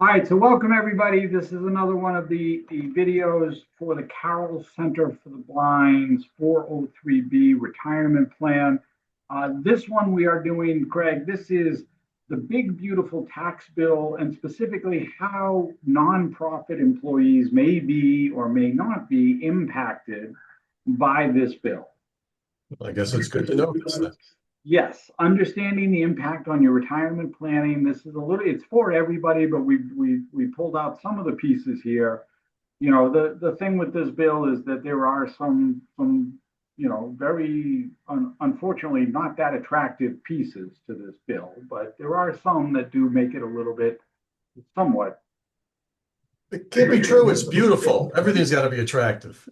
All right, so welcome everybody. This is another one of the videos for the Carroll Center for the Blind's 403B retirement plan. This one we are doing, Craig, this is the big beautiful tax bill and specifically how nonprofit employees may be or may not be impacted by this bill. I guess it's good to know this then. Yes, understanding the impact on your retirement planning. This is a little, it's for everybody, but we pulled out some of the pieces here. You know, the thing with this bill is that there are some very unfortunately not that attractive pieces to this bill, but there are some that do make it a little bit somewhat. It can't be true. It's beautiful. Everything's got to be attractive.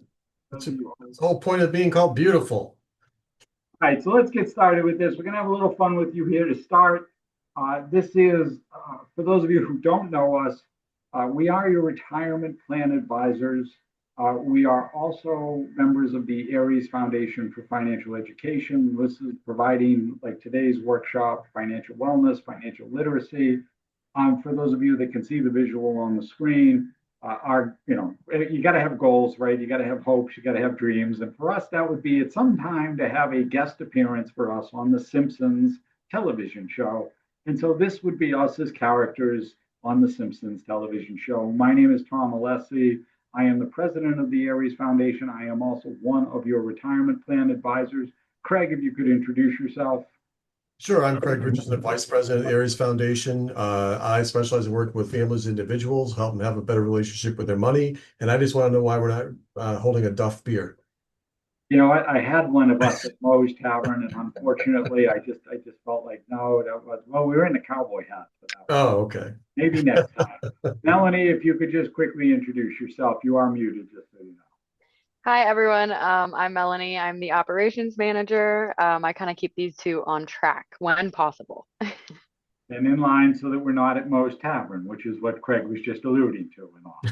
That's the whole point of being called beautiful. All right, so let's get started with this. We're going to have a little fun with you here to start. This is, for those of you who don't know us, we are your retirement plan advisors. We are also members of the Aries Foundation for Financial Education. This is providing, like today's workshop, financial wellness, financial literacy. For those of you that can see the visual on the screen, you got to have goals, right? You got to have hopes, you got to have dreams. And for us, that would be at some time to have a guest appearance for us on the Simpsons television show. And so this would be us as characters on the Simpsons television show. My name is Tom Alessi. I am the president of the Aries Foundation. I am also one of your retirement plan advisors. Craig, if you could introduce yourself. Sure, I'm Craig Richardson, the Vice President of the Aries Foundation. I specialize in working with families, individuals, help them have a better relationship with their money. And I just want to know why we're not holding a Duff beer. You know what? I had one of us at Moe's Tavern, and unfortunately, I just felt like no, that was well, we were in the cowboy hat for that. Oh, okay. Maybe next time. Melanie, if you could just quickly introduce yourself. You are muted, just so you know. Hi, everyone. I'm Melanie. I'm the operations manager. I kind of keep these two on track when possible. And in line so that we're not at Moe's Tavern, which is what Craig was just alluding to and all.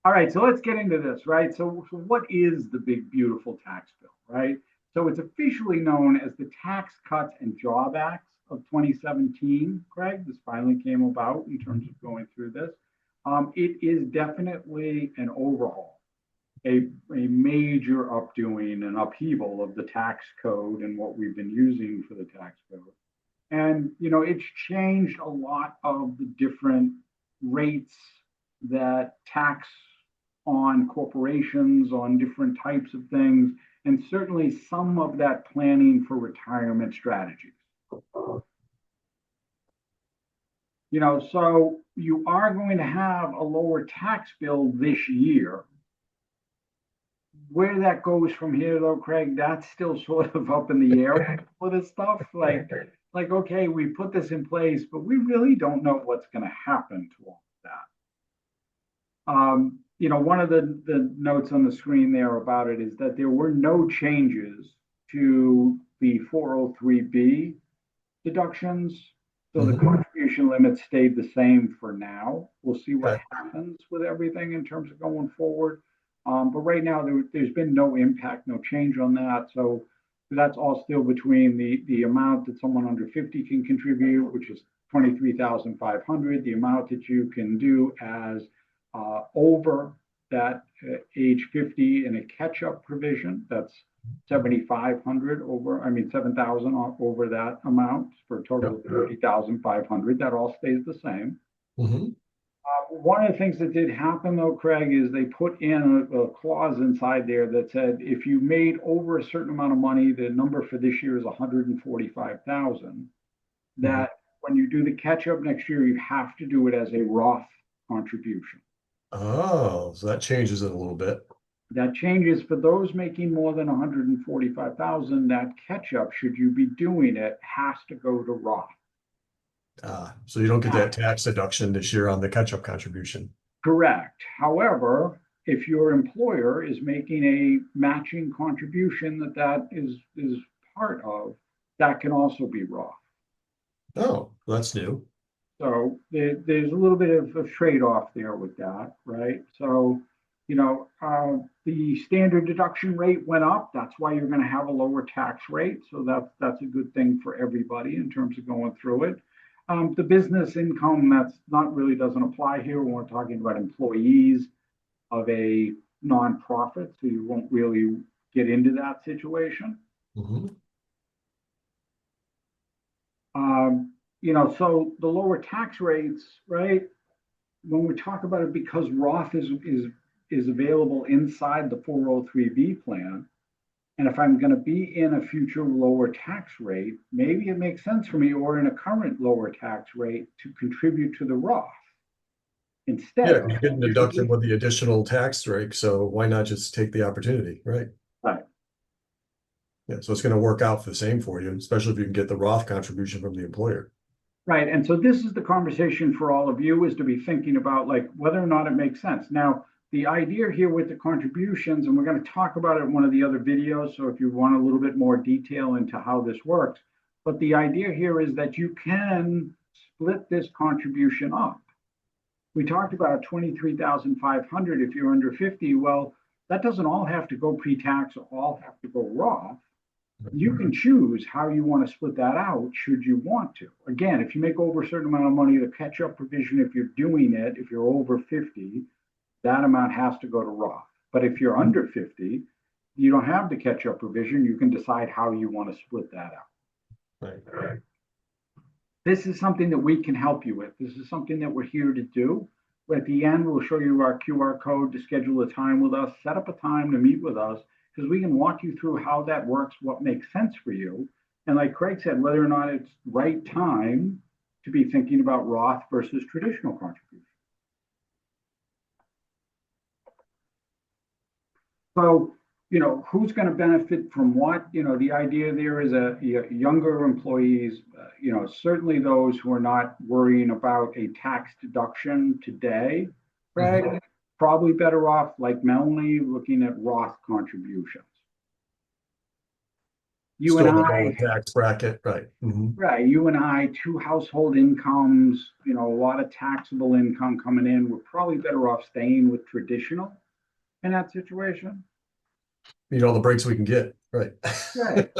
All right, so let's get into this, right? So what is the big, beautiful tax bill, right? So it's officially known as the Tax Cuts and Job Acts of 2017, Craig. This finally came about in terms of going through this. It is definitely an overhaul, a major updoing and upheaval of the tax code and what we've been using for the tax code. And, you know, it's changed a lot of the different rates that tax on corporations, on different types of things, and certainly some of that planning for retirement strategies. You know, so you are going to have a lower tax bill this year. Where that goes from here, though, Craig, that's still sort of up in the air for this stuff. Like, okay, we put this in place, but we really don't know what's going to happen to all of that. You know, one of the notes on the screen there about it is that there were no changes to the 403B deductions. So the contribution limit stayed the same for now. We'll see what happens with everything in terms of going forward. But right now, there's been no impact, no change on that. So that's all still between the amount that someone under 50 can contribute, which is 23,500, the amount that you can do as over that age 50 in a catch-up provision, that's 7,500 over, I mean 7,000 over that amount for a total of 30,500. That all stays the same. One of the things that did happen though, Craig, is they put in a clause inside there that said if you made over a certain amount of money, the number for this year is 145,000. That when you do the catch-up next year, you have to do it as a Roth contribution. Oh, so that changes it a little bit. That changes for those making more than 145,000. That catch-up, should you be doing it, has to go to Roth. So you don't get that tax deduction this year on the catch-up contribution. Correct. However, if your employer is making a matching contribution that is part of, that can also be Roth. Oh, that's new. So there's a little bit of a trade-off there with that, right? So, you know, the standard deduction rate went up. That's why you're going to have a lower tax rate. So that's a good thing for everybody in terms of going through it. The business income, that's not really doesn't apply here. When we're talking about employees of a nonprofit, so you won't really get into that situation. Mhm. So the lower tax rates, right? When we talk about it, because Roth is available inside the 403B plan, and if I'm going to be in a future lower tax rate, maybe it makes sense for me, or in a current lower tax rate, to contribute to the Roth Yeah, instead. you get a deduction with the additional tax rate, so why not just take the opportunity, right? Right. Yeah, so it's going to work out the same for you, especially if you can get the Roth contribution from the employer. Right. And so this is the conversation for all of you, is to be thinking about like whether or not it makes sense. Now, the idea here with the contributions, and we're going to talk about it in one of the other videos. So if you want a little bit more detail into how this works, but the idea here is that you can split this contribution up. We talked about 23,500 if you're under 50. Well, that doesn't all have to go pre-tax or all have to go Roth. You can choose how you want to split that out should you want to. Again, if you make over a certain amount of money, the catch-up provision, if you're doing it, if you're over 50, that amount has to go to Roth. But if you're under 50, you don't have the catch-up provision. You can decide how you want to split that out. Right. This is something that we can help you with. This is something that we're here to do. At the end, we'll show you our QR code to schedule a time with us, set up a time to meet with us, because we can walk you through how that works, what makes sense for you. And like Craig said, whether or not it's right time to be thinking about Roth versus traditional contributions. So, who's going to benefit from what? The idea there is younger employees, certainly those who are not worrying about a tax deduction today, right? Mhm. Probably better off, like Melanie, looking at Roth contributions. You and Still in the lower I, tax bracket, right? Mhm. right, you and I, two household incomes, a lot of taxable income coming in, we're probably better off staying with traditional in that situation. Need all the breaks we can get, right? Right.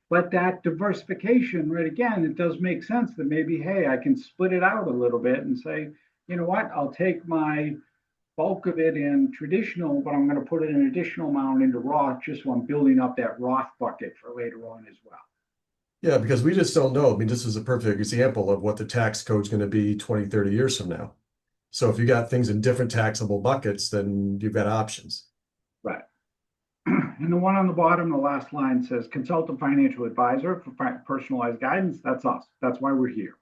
But that diversification, right, again, it does make sense that maybe, hey, I can split it out a little bit and say, you know what, I'll take my bulk of it in traditional, but I'm going to put an additional amount into Roth just so I'm building up that Roth bucket for later on as well. Yeah, because we just don't know. I mean, this is a perfect example of what the tax code's going to be 20, 30 years from now. So if you got things in different taxable buckets, then you've got options. Right. And the one on the bottom, the last line says consult a financial advisor for personalized guidance. That's us. That's why we're here.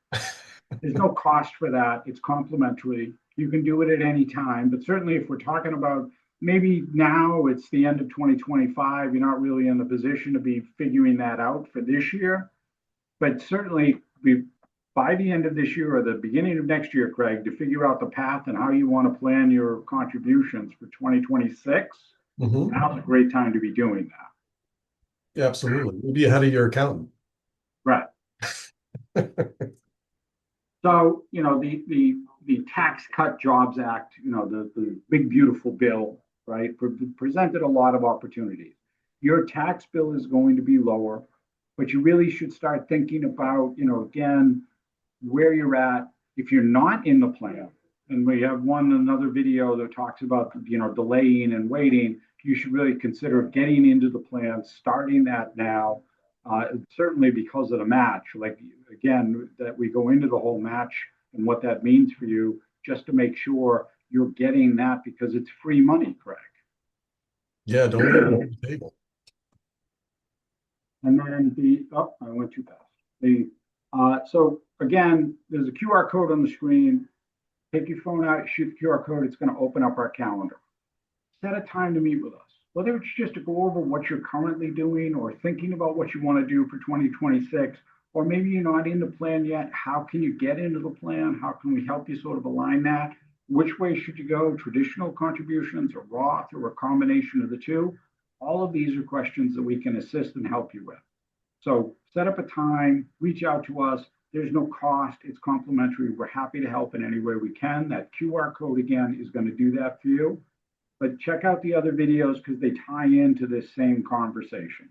There's no cost for that. It's complimentary. You can do it at any time. But certainly, if we're talking about maybe now it's the end of 2025, you're not really in the position to be figuring that out for this year. But certainly, by the end of this year or the beginning of next year, Craig, to figure out the path and how you want to plan your contributions for 2026, Mhm. now's a great time to be doing that. Yeah, absolutely. You'll be ahead of your accountant. Right. So, the Tax Cut Jobs Act, the big beautiful bill, right, presented a lot of opportunities. Your tax bill is going to be lower, but you really should start thinking about, again, where you're at. If you're not in the plan, and we have another video that talks about, delaying and waiting, you should really consider getting into the plan, starting that now. Certainly because of the match, like again, that we go into the whole match and what that means for you, just to make sure you're getting that because it's free money, Craig. Yeah, don't leave it on the table. And then I went too fast. So again, there's a QR code on the screen. Take your phone out, shoot the QR code. It's going to open up our calendar. Set a time to meet with us, whether it's just to go over what you're currently doing or thinking about what you want to do for 2026, or maybe you're not in the plan yet. How can you get into the plan? How can we help you sort of align that? Which way should you go? Traditional contributions, or Roth, or a combination of the two? All of these are questions that we can assist and help you with. So set up a time, reach out to us. There's no cost. It's complimentary. We're happy to help in any way we can. That QR code, again, is going to do that for you. But check out the other videos because they tie into this same conversation.